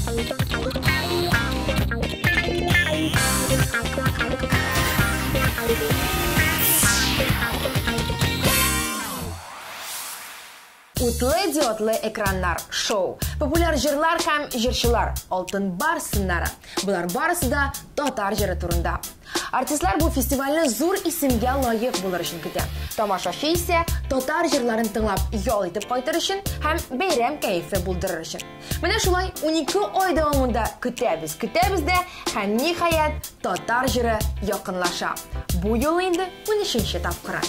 Utlы диодлы экраннар шоу. Популяр жырлар һәм җырчылар. Алтын бар сыннары. Булар барысы да татар җыры турында. Артистлар бу фестивальне зур исемгә лаек булыр өчен көтә. Тамашачы исә татар җырларын тыңлап ял итеп кайтыр өчен һәм бәйрәм кәефе булдырыр өчен. Менә шулай 12 ай дәвамында көтәбез дә һәм ниһаять татар җыры якынлаша. Бу юл инде 13нче тапкыры.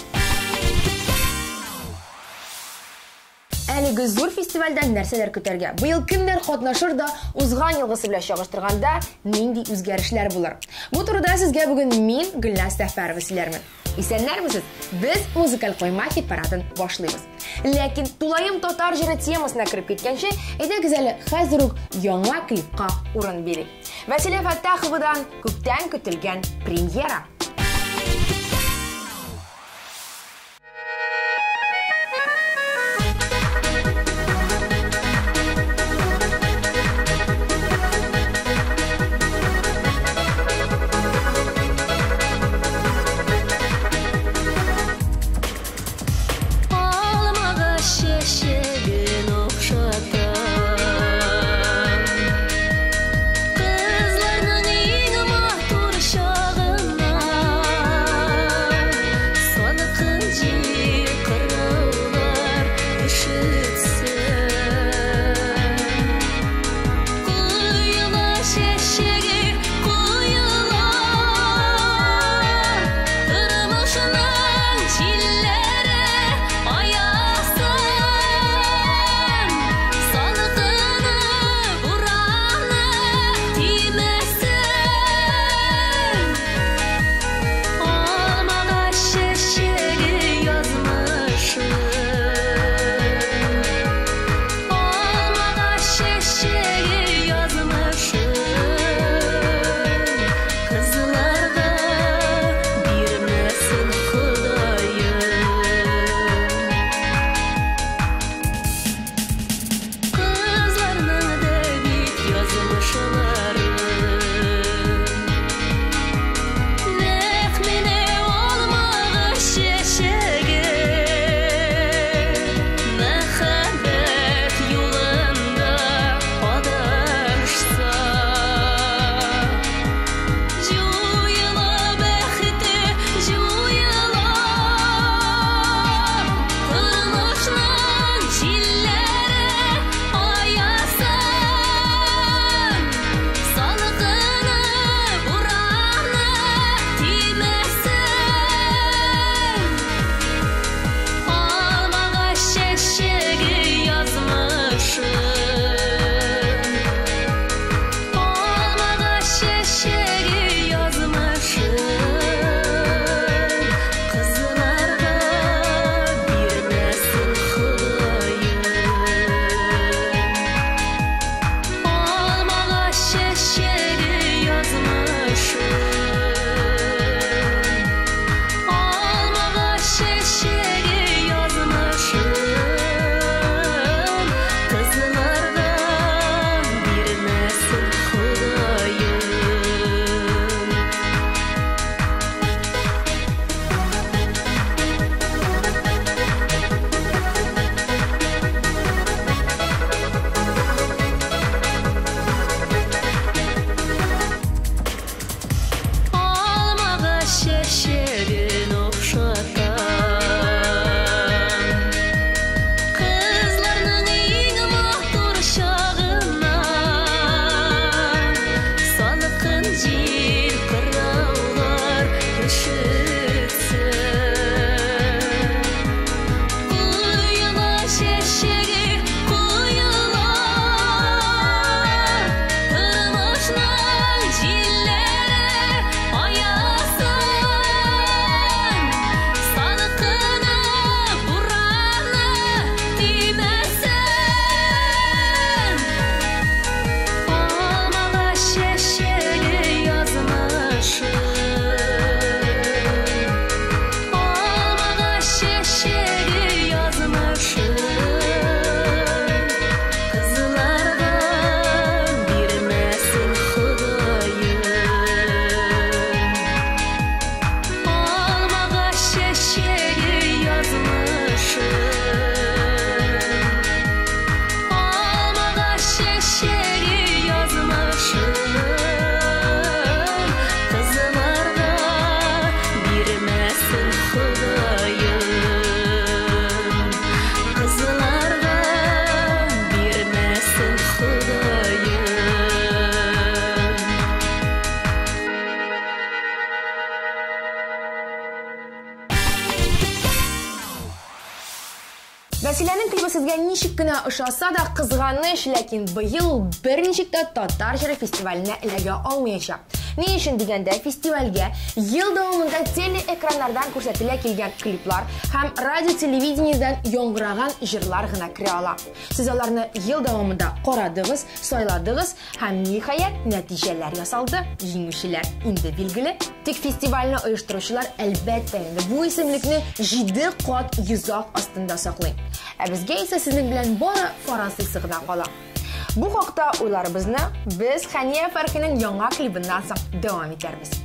Әлеге зур фестивальдән нәрсәләр көтәргә? Быел кемнәр катнашыр да узган елгысы белән чагыштырганда нинди үзгәрешләр булыр? Бу турыда сезгә бүген мин, Гөлназ Сәфәрова сөйләрмен. Исәннәрмесез? Без музыкаль койма хит-парадын башлыйбыз. Ләкин тулаем татар җыры темасына кереп киткәнче, әйдәгез әле хәзер үк яңа клипка урын бирик. Вәсилә Фәттаховадан күптән көтелгән премьера. Kızlarının iğma tur şağına Безгә ничек кенә ошаса да кызганыч, ләкин быел берничек тә татар җыры фестиваленә эләгә алмаячак. Ни өчен дигәндә, фестивальгә ел дәвамында телеэкраннардан күрсәтелә килгән клиплар һәм радио-телевидениедән яңгыраган җырлар гына керә ала. Сез аларны ел дәвамында карадыгыз, сайладыгыз һәм ниһаять нәтиҗәләр ясалды. Җиңүчеләр инде билгеле. Тик фестивальне оештыручылар әлбәттә инде бу исемлекне 7 кат йозак астында саклый. Ә безгә исә сезнең белән бары фарансыз гына кала. Бу хакта уйларыбызны без Хәния Фәрхинең яңа клибыннан соң дәвам итәрбез.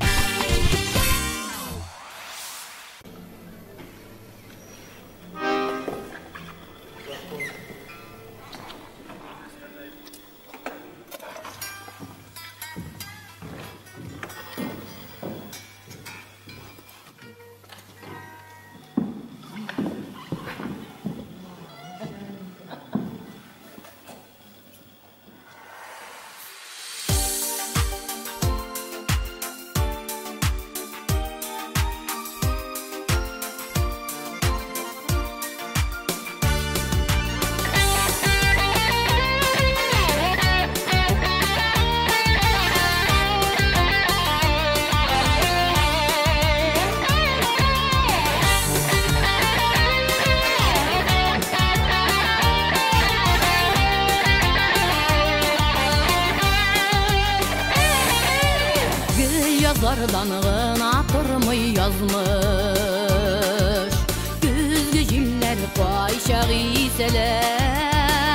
Yazlardan gına turmay yazmış Güzgü jimler payşaq iseler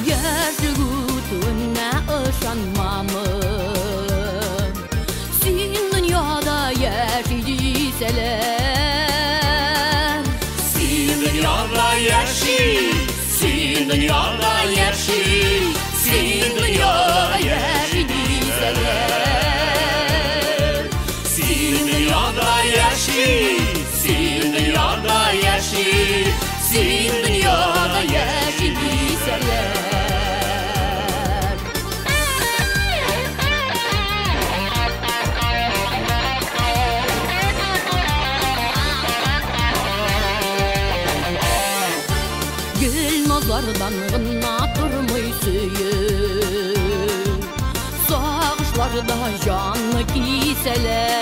Gerçi gütüne ışanmamın Sin dünyada yaşayıseler Sin dünyada yaşay Sin dünyada yaşay Sin dünyada yaşayıseler Sin dünyada yaşay, sin dünyada yaşay, sin dünyada yaşayıseler. Gül nazardan gına durmay söyür Sağışlarda canlı kiseler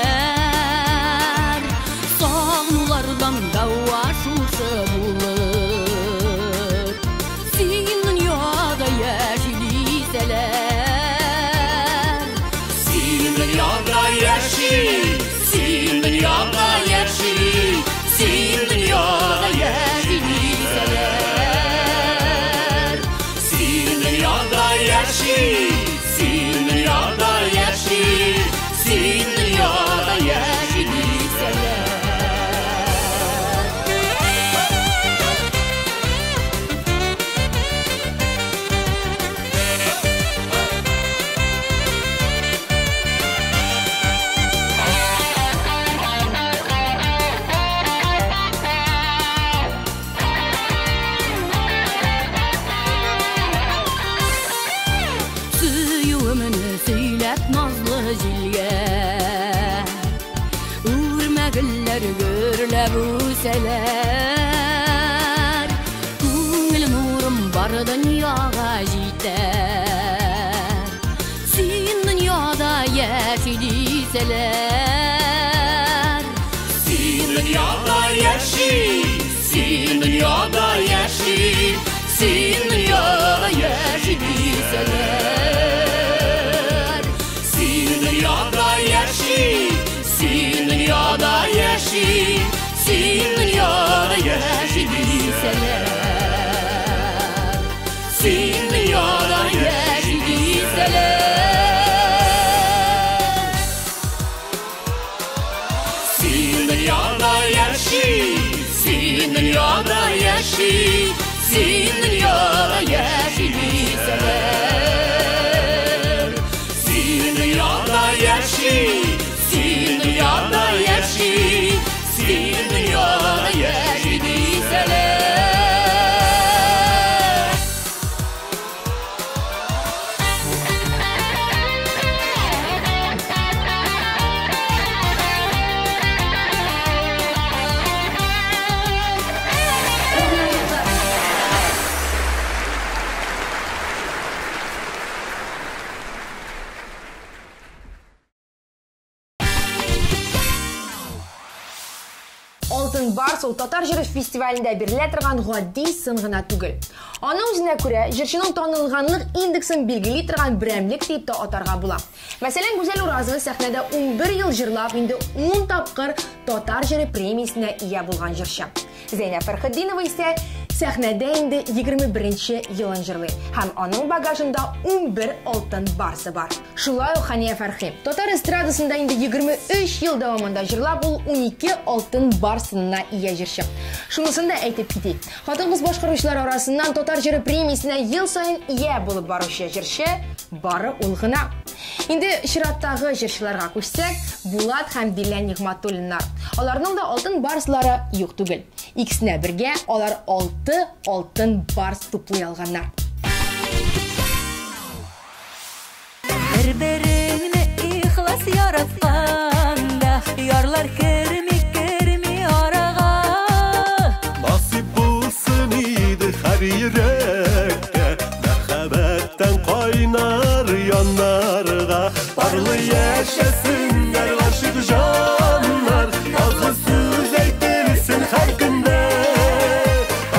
Sağnulardan dava şuşu bulur Sin dünyada yaşayıseler Sin dünyada yaşay, sin dünyada yaşay, sin dünyada yaşayıseler. Sin dünyada yaşay, sin dünyada yaşay, sin dünyada yaşayıseler. Nazlı jilge Urmagiller görle büseler Күңіл нурым бар дүнияға жетер Сен дүнияда яшай дейселер Sin dünyada yaşay, sin dünyada yaşay, sin dünyada yaşayıseler. Sin dünyada yaşay, sin dünyada yaşay, sin dünyada yaşayıseler. Sin dünyada yaşayıseler. Sin dünyada yaşay, sin dünyada yaşay, sin dünyada Алтын Барс ул татар җыры фестивалендә бирелә торган гади сын гына түгел. Аның үзенә күрә җырчының танылганлык индексын билгели торган берәмлек дип тә атарга була. Мәсәлән, Гүзәл Уразова сәхнәдә 11 ел җырлап, инде 10 тапкыр татар җыры премиясенә ия булган җырчы. Зәйнәп Фәрхетдинова исә сәхнәдә инде 21-нче елын җырлый һәм аның багажында 11 алтын барсы бар. Шулай ук Хания Фәрхи татар эстрадасында инде 23 ел дәвамында җырлап, ул 12 алтын барсына ия җырчы. Шунысын да әйтеп китик. Хатын-кыз башкаручылар арасыннан татар җыры премиясенә ел саен ия булып баручы җырчы бары ул гына. Инде чираттагы җырчыларга күчсәк, Булат һәм Дилән Нигъматуллиннар. Аларның да алтын барслары юк түгел. Икесенә бергә алар 6 алтын барс туплый алганнар. Бер-береңне ихлас яратканда, ярлар керми арага. Насип булсын иде һәр йөрәккә, мәхәббәттән кайнар яннарга. Барлы яшәсеннәр гашык җаннар, назлы сүз әйтерсең һәр көндә.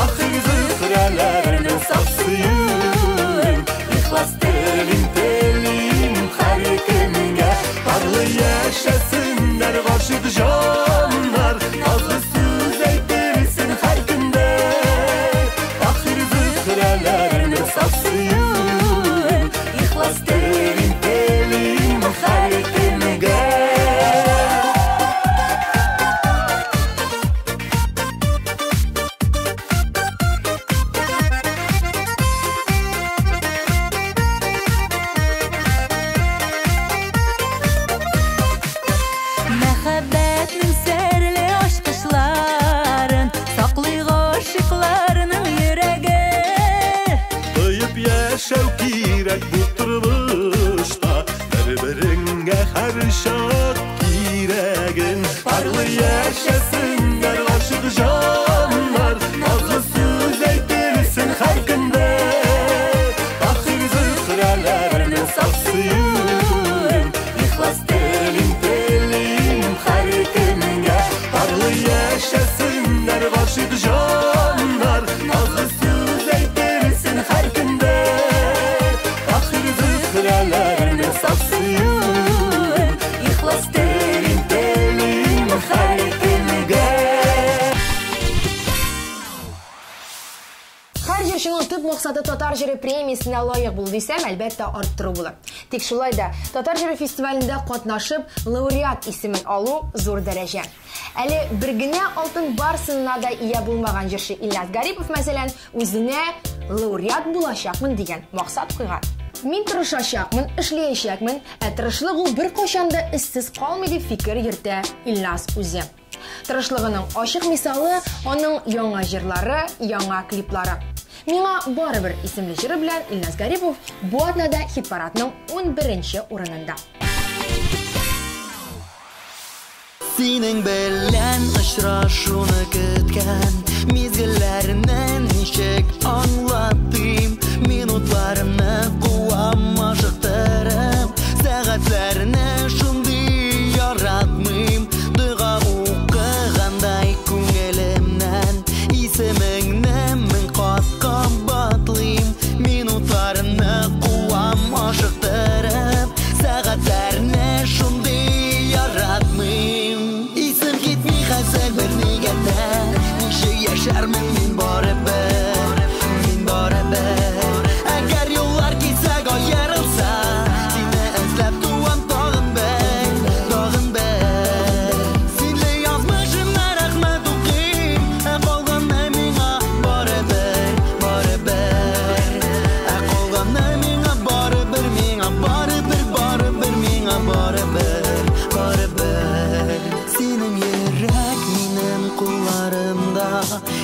Ахир зөһрәләрне саксыйым, ихлас телим һәр көнгә. Барлы яшәсеннәр гашык җаннар, назлы сүз әйтерсең һәр көндә. Ахир зөһрәләрне саксыйым, ихлас телим һәр көнгә. Мәхәббәтнең серле ачкычларын саклый гашыкларның йөрәге. Тоеп яшәү кирәк бу тормышта, бер-береңгә һәр чак кирәген. Барлы яшәсеннәр гашык җаннар, назлы сүз әйтерсең һәр көндә. Ахир зөһрәләрне саксыйым, ихлас телим һәр көнгә. Барлы яшәсеннәр гашык җаннар, назлы сүз әйтерсең һәр көндә. Ахир зөһрәләрне саксыйым, ихлас телим һәр көнгә. Һәр җырчының төп максаты татар җыры премиясенә лаек булу дисәм, әлбәттә арттыру булыр. Тик шулай да татар җыры фестивалендә катнашып, лауреат исемен алу зур дәрәҗә. Әле бер генә алтын барсына да ия булмаган җырчы Ильяс Гарипов мәсәлән үзенә лауреат булачакмын дигән максат куйган. Мин тырышачакмын, эшләячәкмен, тырышлык ул беркайчан да эшсез калмый дип фикер йөртә Ильяс үзе. Тырышлыгының ачык мисалы аның яңа җырлары, яңа клиплары. Миңа барыбер исемле җыры белән Ильяс Гарипов бу атнада хит-парадның 11-нче урынында. Синең белән очрашуны көткән мизгелләрне ничек аңлатыйм, минутларымны куам ашыктырып, сәгатьләрне шундый яратмыйм. Дуга укыгандай күңелемнән исемеңне мең кат кабатлыйм, минутларымны куам ашыктырып, сәгатьләрне шундый яратмыйм. Исем китми хәзер бер нигәдә, ничек яшәрмен мин барыбер, мин барыбер. Әгәр юллар китсәк аерылса, сине эзләп туам тагын бер. Синле язмышымна рәхмәт укыйм, калганны миңа барыбер, барыбер. Калганны миңа барыбер, миңа барыбер, барыбер, миңа барыбер, барыбер. Синең йөрәк минем кулларымда,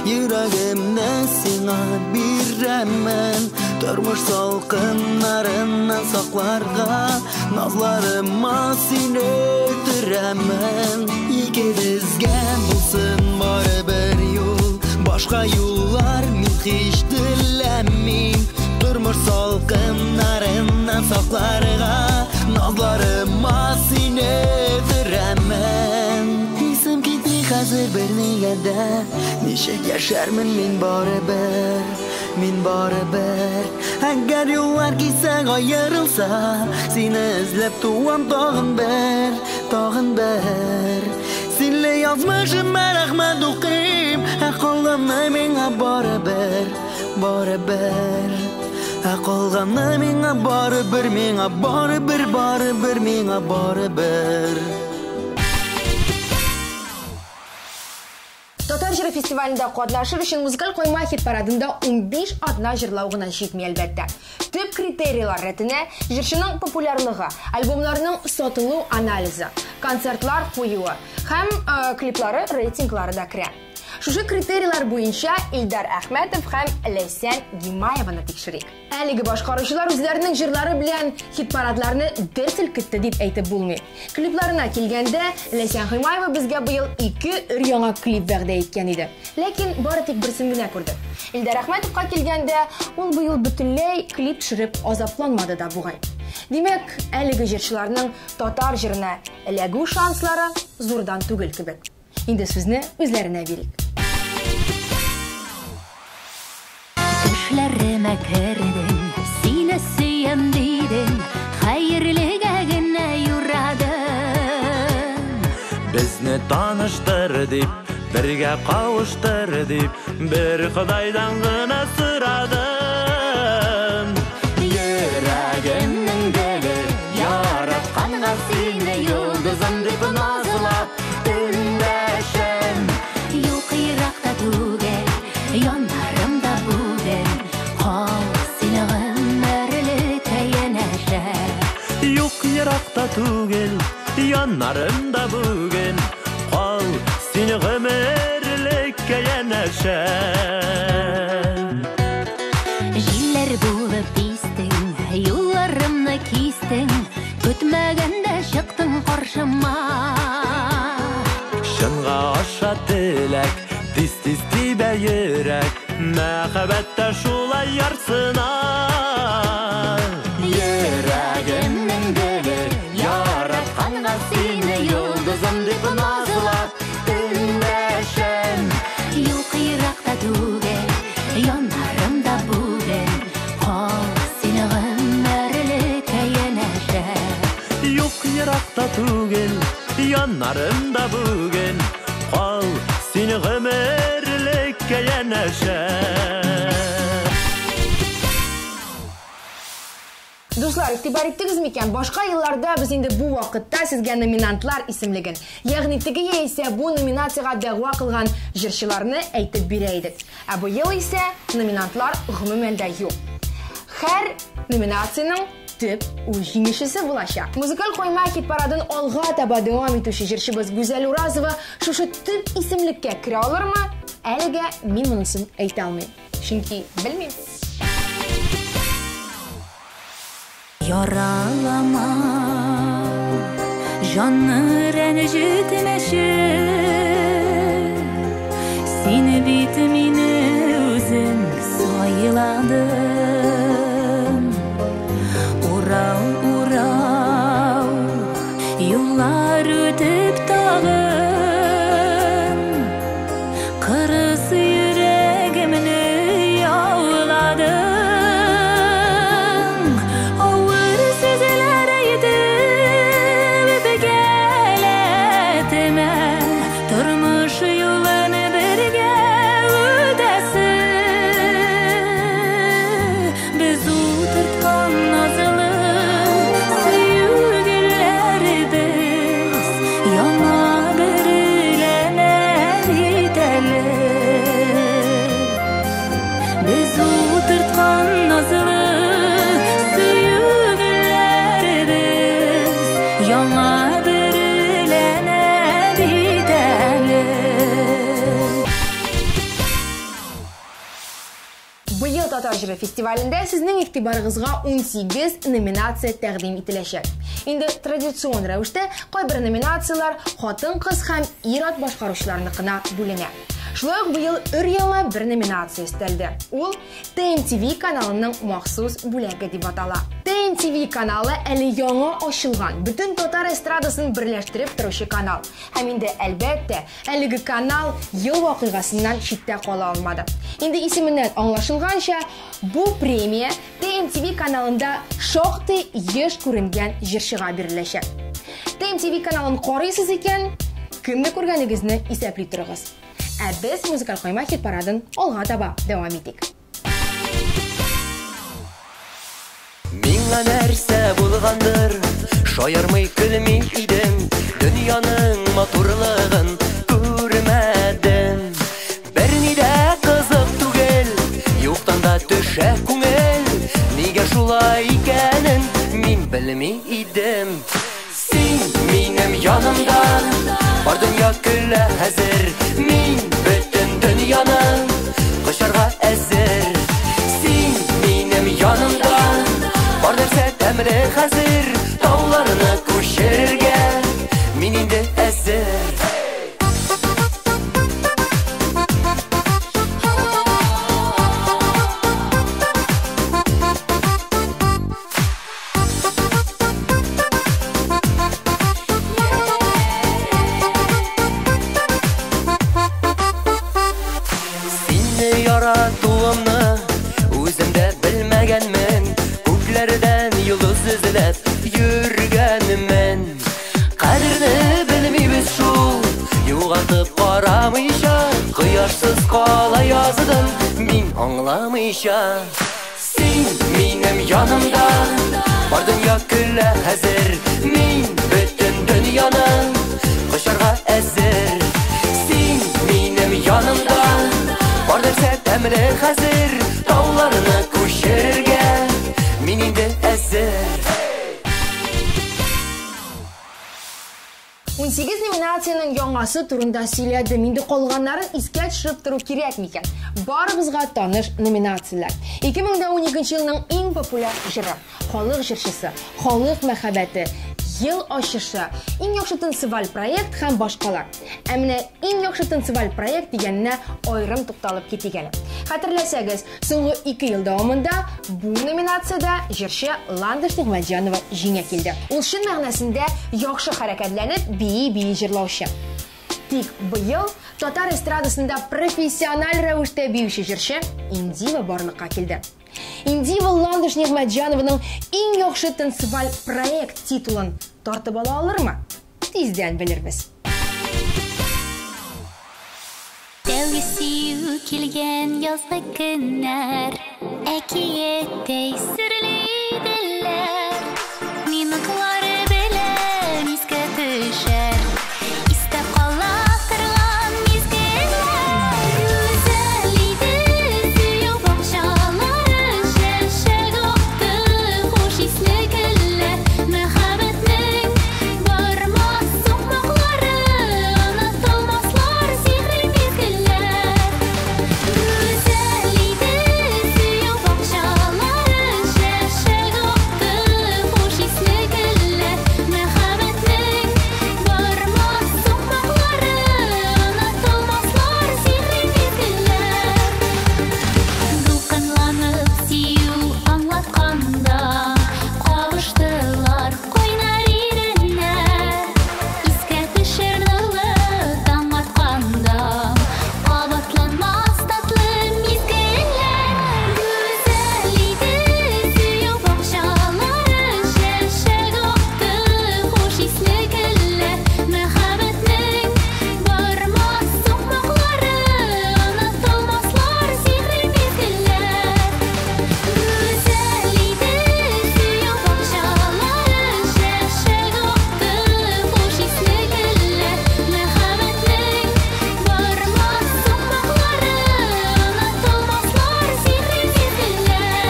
йөрәгемне сиңа бирәмен. Тормыш салкыннарыннан сакларга, назларыма сине төрәмен. Икебезгә булсын барыбер юл, башка юллар мин һич теләмим. Тормыш салкыннарыннан сакларга, назларыма сине төрәмен. Исем китми хәзер бер нигәдә, Nişek yaşarmın min baribir, min baribir. Eğer yollar gitsen ayrılsa, seni izlep tuvam tağın bir, tağın bir. Senle yazmışım ben Ahmet okuyayım, kalganna mine baribir, baribir. Kalganna mine baribir, mine baribir, baribir, mine baribir. Татар жыры фестивалінде катнашыр үшін музыкаль койма хит парадында 15 атна жырлау гына жетмей әлбәттә. Төп критерийлар ретіне жырчының популярлыгы, альбомларының сатылу анализы, концертлар куюы һәм клиплары рейтинглары да керә. Шушы критерийлар буенча Илдар Әхмәтов һәм Ләйсән Гимаеваны тикшерик. Әлеге башкаручылар үзләренең җырлары белән хит парадларны дер селкетте дип әйтеп булмый. Клипларына килгәндә, Ләйсән Гимаева безгә быел 2 яңа клип вәгъдә иткән иде. Ләкин бары тик берсен генә күрдек. Илдар Әхмәтовка килгәндә, ул быел бөтенләй клип төшереп азапланмады да бугай. Димәк, әлеге җырчыларның татар җырына эләгү шанслары зурдан түгел кебек. Инде сүзне үзләренә бирик. Düşlerime kirdin, seni süyem dedin, hayırlıga gına yuradın. Bizni tanıştır dip, birge kavuştur dip, bir Xudaydan gına sıradım. Yüreğimnin dili, yaratkanğa seni yıldızım dip nazılap, dünleşim. Yok Irak'ta tugel, yanlarımda bugün, kal seni ömürlükte yeneşe. Yok Irak'ta tugel, yanlarımda bugün, kal seni ömürlükte yeneşe. Jiller bulup pistin, yollarımni kestin, kütmegende çıktın karşıma. Şınğa aşa tilek, tiz tibe yürek, mehabette şulay yarsına. Yüreğimnin dili, yaratkanğa seni yıldızım dip nazılap, dünleşim. Yok Irak'ta tugel, yanlarımda bugün, kal seni ömürlükte yeneşe. Yok Irak'ta tugel, yanlarımda bugün, kal seni ömürlükte yeneşe. Дуслар, игътибар иттегез микән? Башка елларда без инде бу вакытта сезгә номинантлар исемлеген, ягъни теге яисә бу номинациягә дәгъва кылган җырчыларны әйтеп бирә идек. Ә бу ел исә номинантлар гомумән дә юк. Һәр номинациянең төп җиңүчесе булачак. Музыкаль койма хит парадын алга таба дәвам итүче җырчыбыз Гүзәл Уразова шушы төп исемлеккә керә алырмы? Әлегә мин монысын әйтә алмыйм. Чөнки белмим. Yaralama, canını rencitmeşi, seni bitimini özün sayıladın. Ural, ural, yıllar ötüp dağın, kırısı yüreğimini yağladın. Быел Татар җыры фестивалендә сезнең игътибарыгызга 18 номинация тәкъдим ителәчәк. Инде традицион рәвештә кайбер номинациялар хатын-кыз һәм ир-ат башкаручыларныкына бүленә. Шулай ук быел өр-яңа бер номинация өстәлде. Ул TNTV каналының махсус бүләге дип атала. TMTV каналы әлі яңа ашылған, бүтін татар эстрадасын бірләштіріп тұрышы канал. Һәм инде әлбәттә, әлеге канал ел вакыйгасыннан читтә кала алмады. Инде исеменнән аңлашылганча, бу премия TMTV каналында шактый еш күренгән җырчыга биреләчәк. TMTV каналын карыйсыз икән, кемне күргәнегезне исәпли торыгыз. Ә без музыкаль койма хит парадын алга таба дәвам итик. Миңа нәрсә булгандыр, шаярмый көлми идем, дөньяның матурлыгын күрмәдем. Берни дә кызык түгел, юктан да төшә күңел, нигә шулай икәнен мин белми идем. Син минем янымда, бар дөнья көлә хәзер, мин бөтен дөньяның кышарга әзер. Син минем янымда, бар нәрсә тәмле хәзер, тауларны күчерергә мин инде әзер. Сине яратуымны үзем дә белмәгәнмен, күкләрдән йолдыз эзләп йөргәнмен. Кадерне белмибез шул, югалтып карамыйча, кояшсыз кала яздым мин аңламыйча. Син минем янымда, бар дөнья көлә хәзер, мин бөтен дөньяның кышарга әзер. Син минем янымда, бар нәрсә тәмле хәзер, тауларны күчерергә мин инде әзер. 18 номинацияның яңасы турында сөйләдем. Инде калганнарын искә төшереп тору кирәк микән? Барыбызга таныш номинацияләр. 2012 елның иң популяр җыры, халык җырчысы, халык мәхәббәте, ел ачышы, иң яхшы танцеваль проект һәм башкалар. Ә менә иң яхшы танцеваль проект дигәнне аерым тукталып китик әле. Хәтерләсәгез, соңгы 2 ел дәвамында бу номинациядә җырчы Ландыш Нигъмәтҗанова җиңә килде. Ул чын мәгънәсендә яхшы хәрәкәтләнеп бии җырлаучы. Тик быел татар эстрадасында профессиональ рәвештә биюче җырчы Индива барлыкка килде. Индива Ландыш Нигъмәтҗанованың иң яхшы танцеваль проект титулын тартып ала алырмы? Тиздән белербез. Тәүге сөю килгән язгы көннәр, әкияттәй серлейделәр. Минутлары белән искә төшәр, истә кала торган мизгелләр. Гүзәл иде сөю бакчалары, шәшәк акты хуш исле гөлләр. Мәхәббәтнең бармас сукмаклары, онытылмаслар сихри мизгелләр. Гүзәл иде сөю бакчалары, шәшәк акты хуш исле гөлләр. Мәхәббәтнең бармас сукмаклары, онытылмаслар сихри мизгелләр. Дулкынланып сөю аңлатканда, кавыштылар кайнар иреннә. Искә төшер нурлы таң атканда, кабатланмас татлы мизгелләр. Гүзәл иде сөю бакчалары, шәшәк акты хуш исле гөлләр. Мәхәббәтнең бармас сукмаклары, онытылмаслар сихри мизгелләр. Гүзәл иде сөю бакчалары, шәшәк акты хуш исле гөлләр. Мәхәббәтнең бармас сукмаклары, онытылмаслар сихри мизгелләр.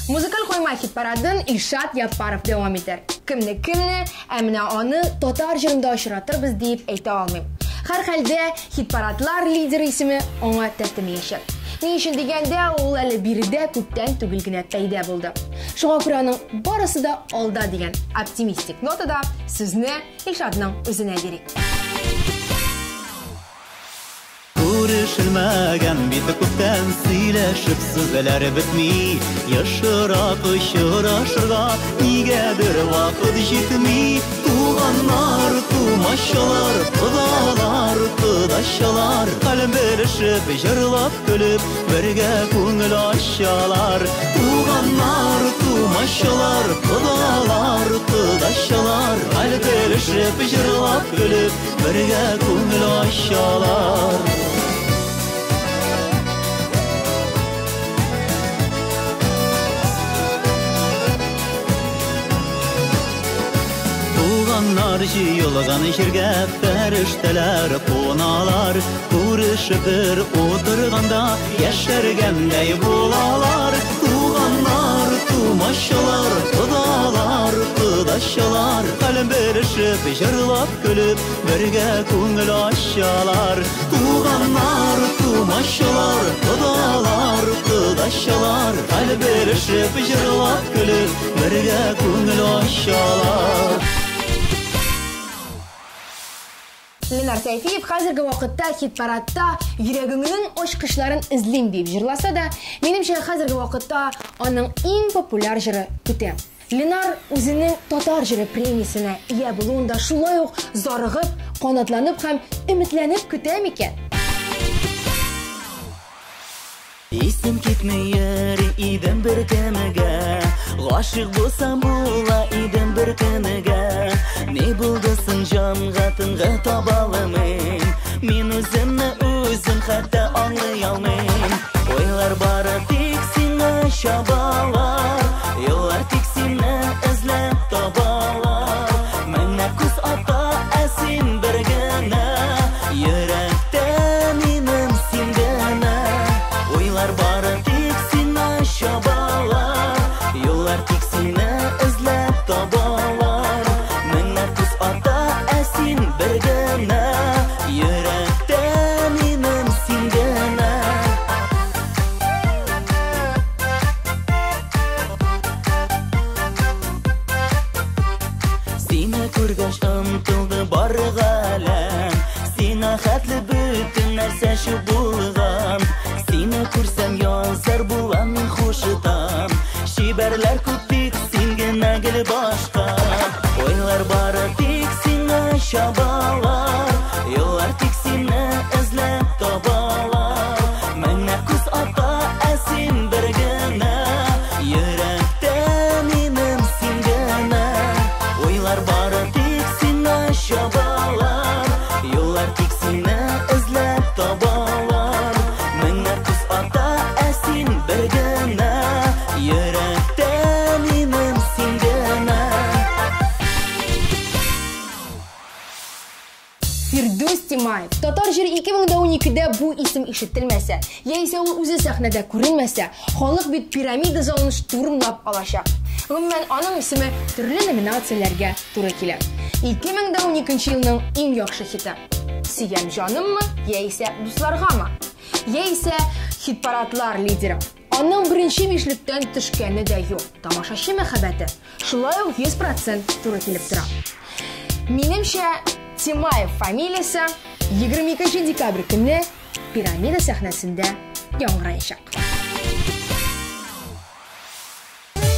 Музыкаль койма хит парадын Илшат Яппаров дәвам итәр. Кемне, ә менә аны татар җырында очратырбыз дип әйтә алмыйм. Һәр хәлдә хит парадлар лидеры исеме аңа тәтемиячәк. Ни өчен дигәндә, ул әле биредә күптән түгел генә пәйда булды. Шуңа күрә аның барысы да алда дигән оптимистик нотада сезне Илшатның үзенә бирик. Görüşülmegen bitti kupten Sileşip sızlar bitmi Yaşırak ışıraşırga Nigedir vakit jitmi Tuğanlar, tumaşalar Kıdalar, kıdaşalar Kalem belişip, jırlap gülüp Birge көңіл aşalar Tuğanlar, tumaşalar Kıdalar, kıdaşalar Kalem belişip, jırlap gülüp Birge көңіл aşalar Tuğanlar jıyılgan jirge Ferişteler konalar Görüşüp bir oturganda Yaşargandey bulalar Tuğanlar, tumaşalar Kıdalar, kıdaşalar Kalem belişip, jırlap gülüp Birge көңіл aşalar Tuğanlar, tumaşalar Kıdalar, kıdaşalar Kalem belişip, jırlap gülüp Birge көңіл aşalar Ленар Сәйфиев хәзерге вакытта хит-парадта йөрәгеңнең ачкычларын эзлим дип җырласа да, минемчә хәзерге вакытта аның иң популяр җыры көтә. Ленар үзенең татар җыры премиясенә ия булуында шулай ук зарыгып, канатланып һәм өметләнеп көтә микән? Исем китмәер идем бер кемгә Гашык булсам була идем бер кемгә Не булды соң җанга тынга таба алмыйм Мин үземне үзем хәтта аңлый алмыйм Ойлар бары тик сиңа чабалар Еллар тик сине эзләп табалар Менә күз ата әсин бер генә Йөрәктә минем син генә Ойлар бары тик сиңа чабалар Еллар тик сине эзләп табалар Менә күз ата әсин бер генә Йөрәктә минем син генә Сине күргәч омтылды бары галәм Сиңа хәтле бөтен нәрсә шу булган Сине күрсәм язар булам мин хушытам Шибәрләр күп тик син генә гел башка Ойлар бары тик сиңа чабалар Еллар тик сине эзләп табалар Менә күз ата әсин бер генә Йөрәктә минем син генә Ойлар бары тик сиңа чабалар Еллар тик сине эзләп табалар Менә күз ата әсин бер генә Йөрәктә минем син генә Фирдус Тимаев. Татар җыры 2012-дә бу исем ишетелмәсә, яисә ул үзе сәхнәдә күренмәсә, халык бит пирамида залын штурмлап алачак. Гомумән, аның исеме төрле номинацияләргә туры килә. 2012 елның иң яхшы хиты. Сөям җаныммы, яисә дусларгамы? Яисә хит-парадлар лидеры. Аның беренче бишлектән төшкәне дә юк. Тамашачы мәхәббәте шулай ук 100% туры килеп тора. Минемчә, Тимаев фамилиясе 22 декабрь көнне пирамида сәхнәсендә яңгыраячак.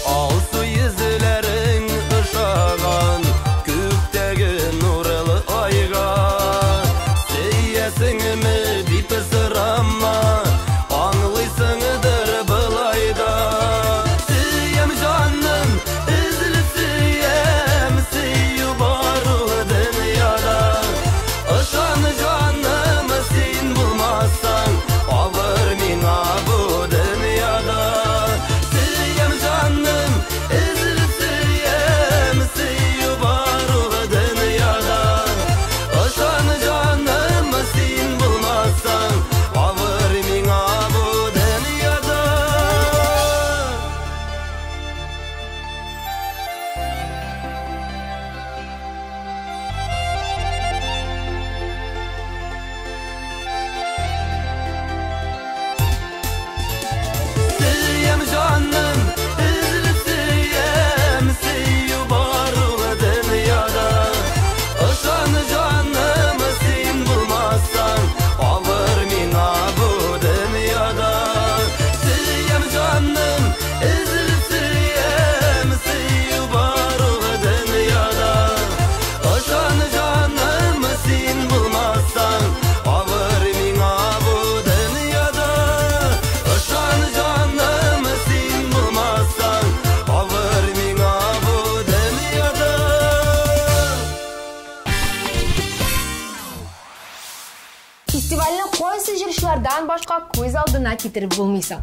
Алсу йөзләрең ышаган күктәге нурлы айга Сөясеңме дип сорама аңлыйсыңдыр былайда Сөям җаным эзлеп сөям сөю бар ул дөньяда Ышан җаным син булмасаң авыр миңа бу башка көз алдына китереп булмыйсың.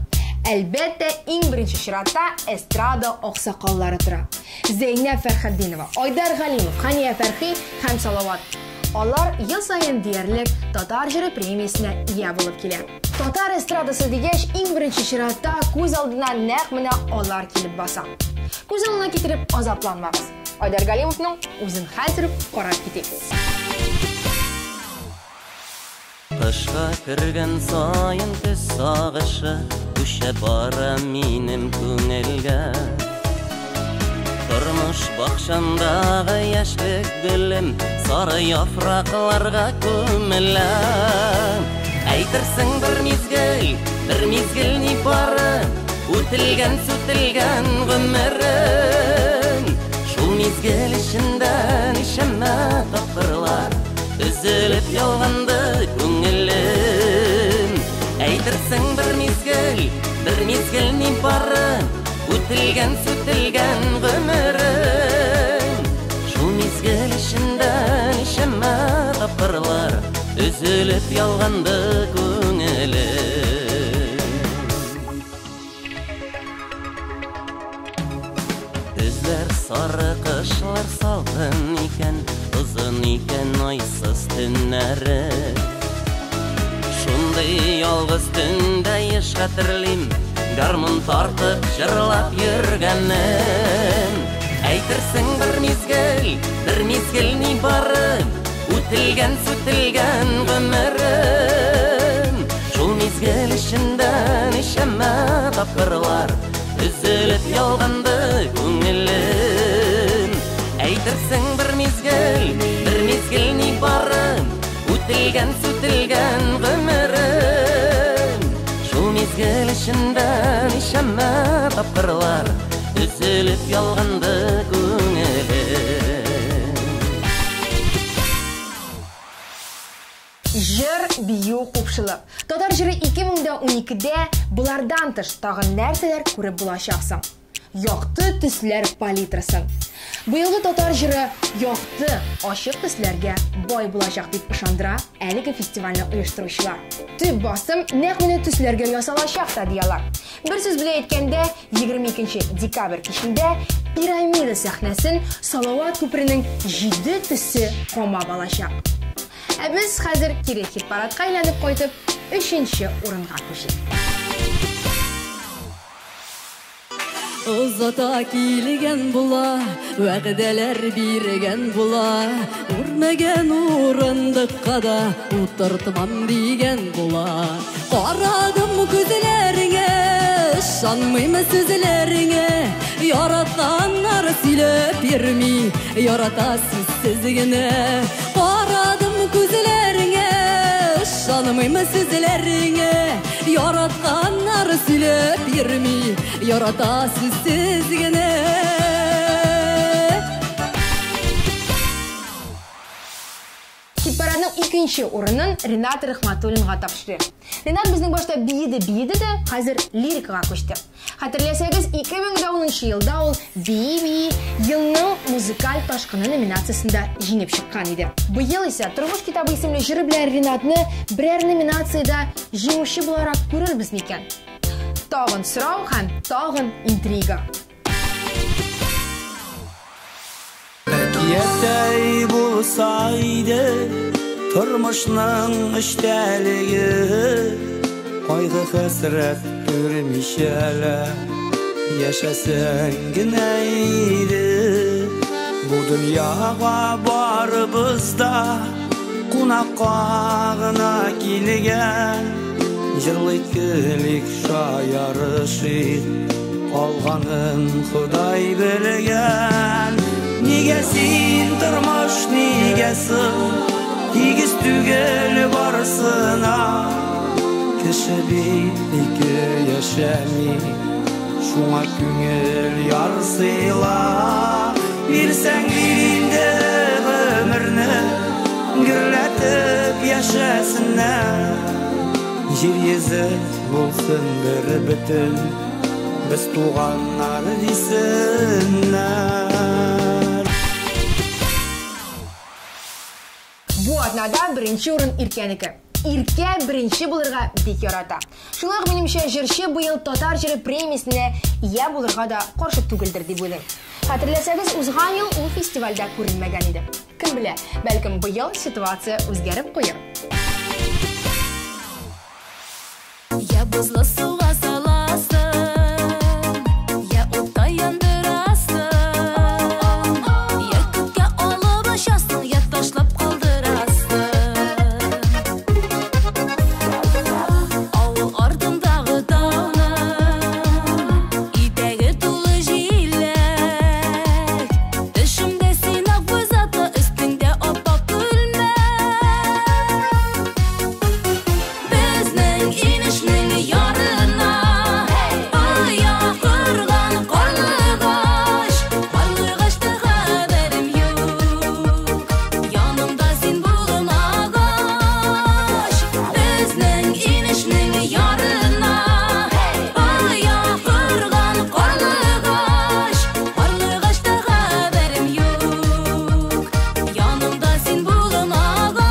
Әлбәттә, иң беренче чиратта эстрада аксакаллары тора. Зәйнәп Фәрхәддинова, Айдар Галимов, Хания Фәрхи һәм Салават. Алар ел сайын диярлек татар җыры премиясенә ия булып килә. Татар эстрадасы дигәч, иң беренче чиратта күз алдына нәкъ менә алар килеп баса. Күз алдына китереп азапланмагыз. Айдар Галимовның үзен хәзер карап китик. Кышка кергән сайын төз сагышы күчә бара минем күңелгә. Тормыш бакчамдагы яшьлек гөлем сары яфракларга күмелә. Әйтерсең бер мизгел ни бары, үтелгән сүтелгән гомерем. Шул мизгел ішендә нишәмә тапкырлар üzülüp ялганды күңелем. Әйтерсең бер мизгел ни бары, үтелгән сүтелгән гомерем. Шул мизгел ішендә нишәмә тапкырлар üzülüp ялганды күңелем. Күзләр сары, кышлар салкын икән, озын икән айсыз төннәре. Шундый ялгыз төндә еш хәтерлим, гармун тартып җырлап йөргәнем. Әйтерсең бер мизгел ни бары, үтелгән сүтелгән гомерем. Шул мизгел ішендә нишәмә тапкырлар üzülüp ялганды күңелем. Әйтерсең бер мизгел ни бары, үтелгән сүтелгән гомерем. Шул мизгел ішендә нишәмә тапкырлар üzülüp ялганды күңелем. Җыр бию купшылык. Татар җыры 2012дә булардан тыш тагын нәрсәләр күреп булачаксың. Якты төсләр палитрасы. Быелгы татар җыры якты, ачык төсләргә бай булачак дип ышандыра әлеге фестивальне оештыручылар. Төп басым нәкъ менә төсләргә ясалачак та диялар. Бер сүз белән әйткәндә, 22 декабрь кичендә пирамида сәхнәсен Салават күперенең 7 төсе камап алачак. Ә без хәзер кире хит-парадка әйләнеп кайтып, 3нче урынга күчик. Озата килгән була, вәгъдәләр биргән була, үрмәгән урындыкка да утыртмам дигән була. Карадым күзләреңә, ышанмыйм сүзләреңә, яратканнар сөйләп йөрми, ярата сүзсез генә. Карадым күзләреңә, ышанмыйм сүзләреңә, яратканнар сөйләп йөрми, ярата сүзсез генә. Хит-парадның 2нче урынын Ринат Рахматуллинга тапшырды. Ринат безнең башта биеде дә, хәзер лирикага күчте. Хәтерләсәгез, 2010 елда ул бии елның музыкаль ташкыны номинациясендә җиңеп чыккан иде. Быел исә Тормыш китабы исемле җыры белән Ринатны берәр номинациядә җиңүче буларак күрербез микән? Тагын сорау һәм тагын интрига. Әкияттәй булса иде тормышның эчтәлеге, кайгы хәсрәт күрмичәлә яшәсәң генә иде. Бу дөньяга барыбыз да кунакка гына килгән, җырлый килик шаярышыйк, калганын Ходай белгән. Нигә син тормыш, нигә соң тигез түгел барысына, кеше бит ике яшәми, шуңа күңел ярсыйла. Бирсәң инде гомерне, гөрләтеп яшәсеннәр, җир йөзе булсын бер бөтен, без туганнар дисеннәр. Бу атнада беренче урын иркәнеке. иркә беренче булырга бик ярата. Шулай ук минемчә җырчы бу ел татар җыры премиясенә ия булырга да каршы түгелдер дип уйлыйм. Хәтерләсәгез, узган ел ул фестивальдә күренмәгән иде. Кем белә, бәлкем бу ел ситуация үзгәреп куяр. Я бозлы суга саласың, я утта яндырасың, я күккә алып очасың, я ташлап калдырасың. Авыл артындагы тауның итәге тулы җиләк, төшемдә син ак буй заты, өстеңдә аппак күлмәк. Безнең инешнең ярына аяк кырган карлыгач, карлыгачта хәбәрем юк, янымда син булмагач. Безнең инешнең ярына аяк кырган карлыгач, карлыгачта хәбәрем юк, янымда син булмагач.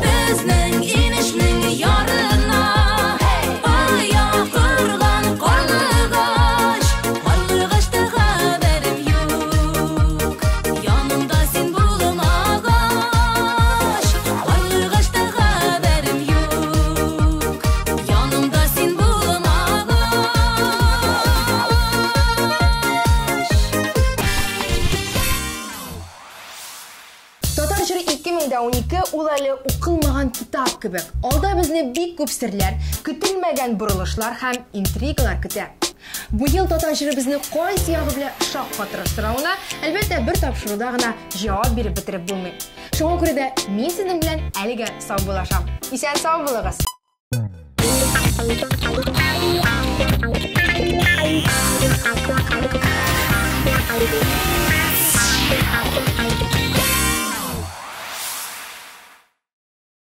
Безнең инешнең ярына аяк кырган карлыгач, карлыгачта хәбәрем юк, янымда син булмагач. Карлыгачта хәбәрем юк, янымда син булмагач. Татар җыры 2012 ул әле укылмаган китап кебек. Алда безне бик күп серләр, көтелмәгән бурылышлар һәм интригалар көтә. Бу ел татар җыры безне кайсы ягы белән шаккатырыр соравына, әлбәттә, бер тапшыруда гына җавап биреп бетереп булмый. Шуңа күрә дә мин сезнең белән әлегә саубуллашам. Исән сау булыгыз.